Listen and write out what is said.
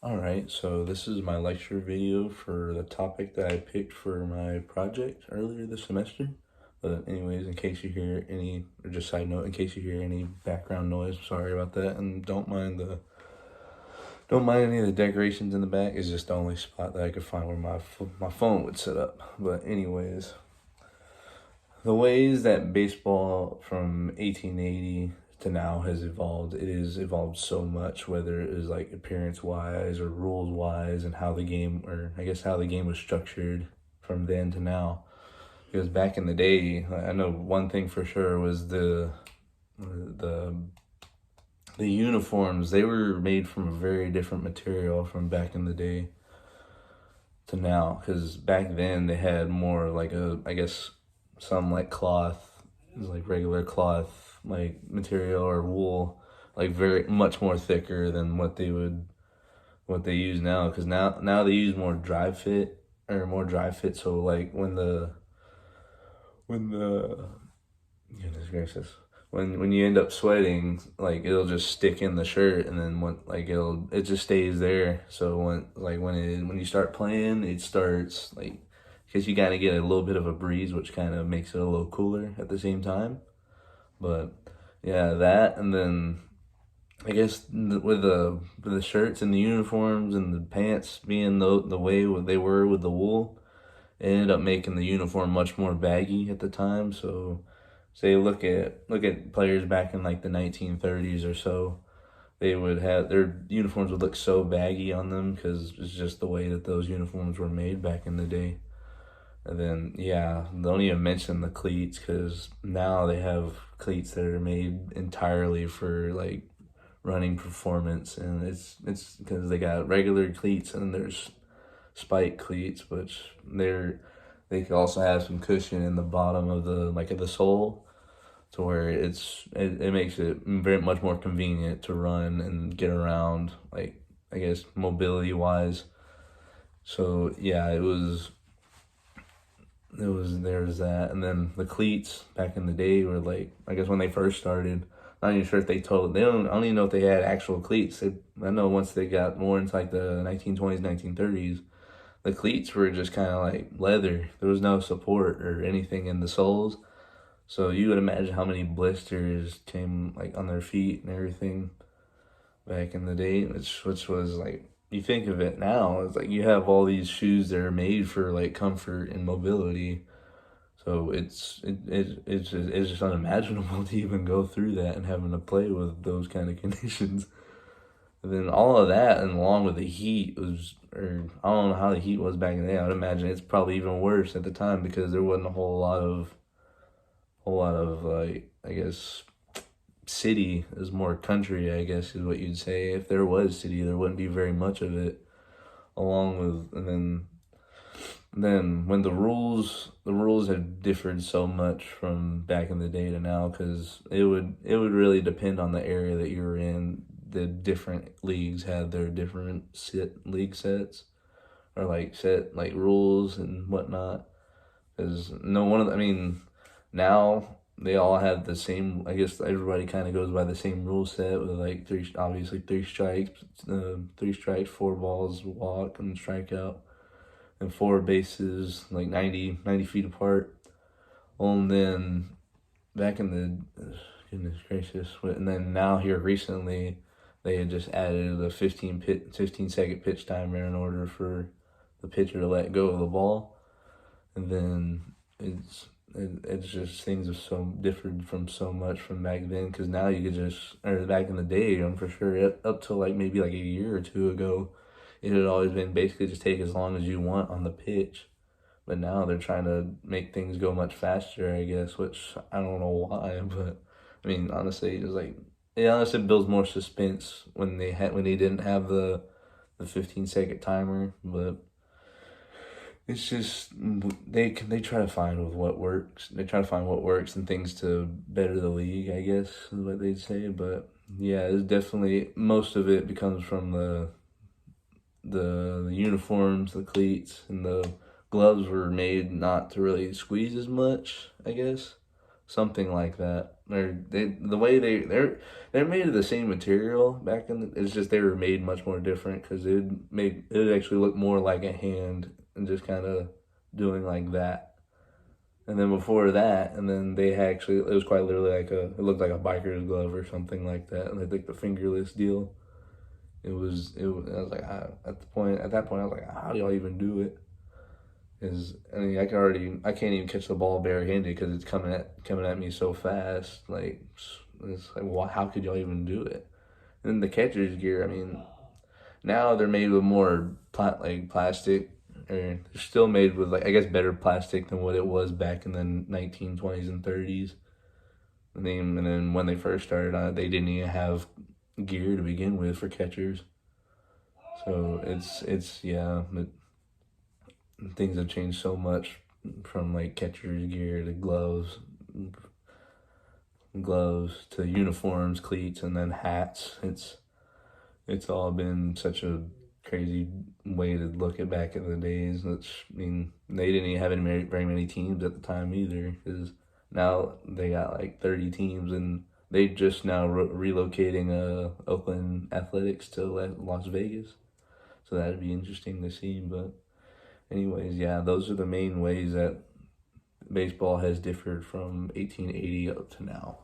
Alright, so this is my lecture video for the topic that I picked for my project earlier this semester. But anyways, in case you hear any, or just side note, in case you hear any background noise, sorry about that, and don't mind any of the decorations in the back. It's just the only spot that I could find where my phone would sit up. But anyways, the ways that baseball from 1880 to now has evolved, it has evolved so much, whether it is like appearance wise or rules wise, and how the game, or I guess how the game was structured from then to now. Because back in the day, I know one thing for sure was the the uniforms. They were made from a very different material from back in the day to now. Because back then they had more like I guess some like cloth, like regular cloth, like material or wool, like very much more thicker than what they use now. Because now they use more dry fit or more dry fit. So like when the goodness gracious, when you end up sweating, like it'll just stick in the shirt, and then it just stays there. So when you start playing, it starts like, because you gotta get a little bit of a breeze, which kind of makes it a little cooler at the same time. But yeah, that, and then I guess with the shirts and the uniforms and the pants being the way they were with the wool, it ended up making the uniform much more baggy at the time. So say look at players back in like the 1930s or so, they would have their uniforms would look so baggy on them because it's just the way that those uniforms were made back in the day. And then yeah, don't even mention the cleats, because now they have cleats that are made entirely for like running performance, and it's because they got regular cleats and there's spike cleats, which they can also have some cushion in the bottom of the sole, to where it makes it very much more convenient to run and get around, like I guess mobility wise. So yeah, there's that. And then the cleats back in the day were like, I guess when they first started, I'm not even sure if I don't even know if they had actual cleats. I know once they got more into like the 1920s, 1930s, the cleats were just kind of like leather. There was no support or anything in the soles. So you would imagine how many blisters came like on their feet and everything back in the day, which was like, you think of it now, it's like you have all these shoes that are made for like comfort and mobility. So it's just unimaginable to even go through that and having to play with those kind of conditions. And then all of that, and along with the heat, was, or I don't know how the heat was back in the day. I would imagine it's probably even worse at the time, because there wasn't a whole lot of like, I guess city is more country, I guess is what you'd say. If there was city, there wouldn't be very much of it. Along with, and then when the rules have differed so much from back in the day to now, because it would really depend on the area that you were in. The different leagues had their different league sets, or like set like rules and whatnot. Because no one of I mean, now they all have the same. I guess everybody kind of goes by the same rule set with like three strikes, 3 strikes, 4 balls, walk and strikeout, and 4 bases, like 90 feet apart. And then back in the, goodness gracious, and then now here recently, they had just added a 15-second pitch timer in order for the pitcher to let go of the ball. And then it's just, things are so different from so much from back then, because now you could just, or back in the day, I'm for sure up to like maybe like a year or two ago, it had always been basically just take as long as you want on the pitch. But now they're trying to make things go much faster, I guess, which I don't know why. But I mean, honestly, it's like, it honestly builds more suspense when they didn't have the 15-second timer. But it's just, they try to find with what works. They try to find what works and things to better the league, I guess is what they'd say. But yeah, it's definitely, most of it becomes from the uniforms, the cleats, and the gloves were made not to really squeeze as much, I guess. Something like that. or the way they're made of the same material back in it's just they were made much more different because it would actually look more like a hand and just kind of doing like that. And then before that, and then they actually it was quite literally it looked like a biker's glove or something like that, and I think the fingerless deal. I was like at that point I was like, how do y'all even do it? Is I mean I can't even catch the ball barehanded because it's coming at me so fast. Like it's like how could y'all even do it? And then the catcher's gear. I mean, now they're made with more plastic, or they're still made with like I guess better plastic than what it was back in the 1920s and 30s. And then when they first started on it, they didn't even have gear to begin with for catchers. So it's yeah. Things have changed so much from like catcher's gear to gloves to uniforms, cleats, and then hats. It's all been such a crazy way to look at back in the days. Which I mean, they didn't even have very many teams at the time either, because now they got like 30 teams, and they just now relocating Oakland Athletics to Las Vegas. So that'd be interesting to see, but. Anyways, yeah, those are the main ways that baseball has differed from 1880 up to now.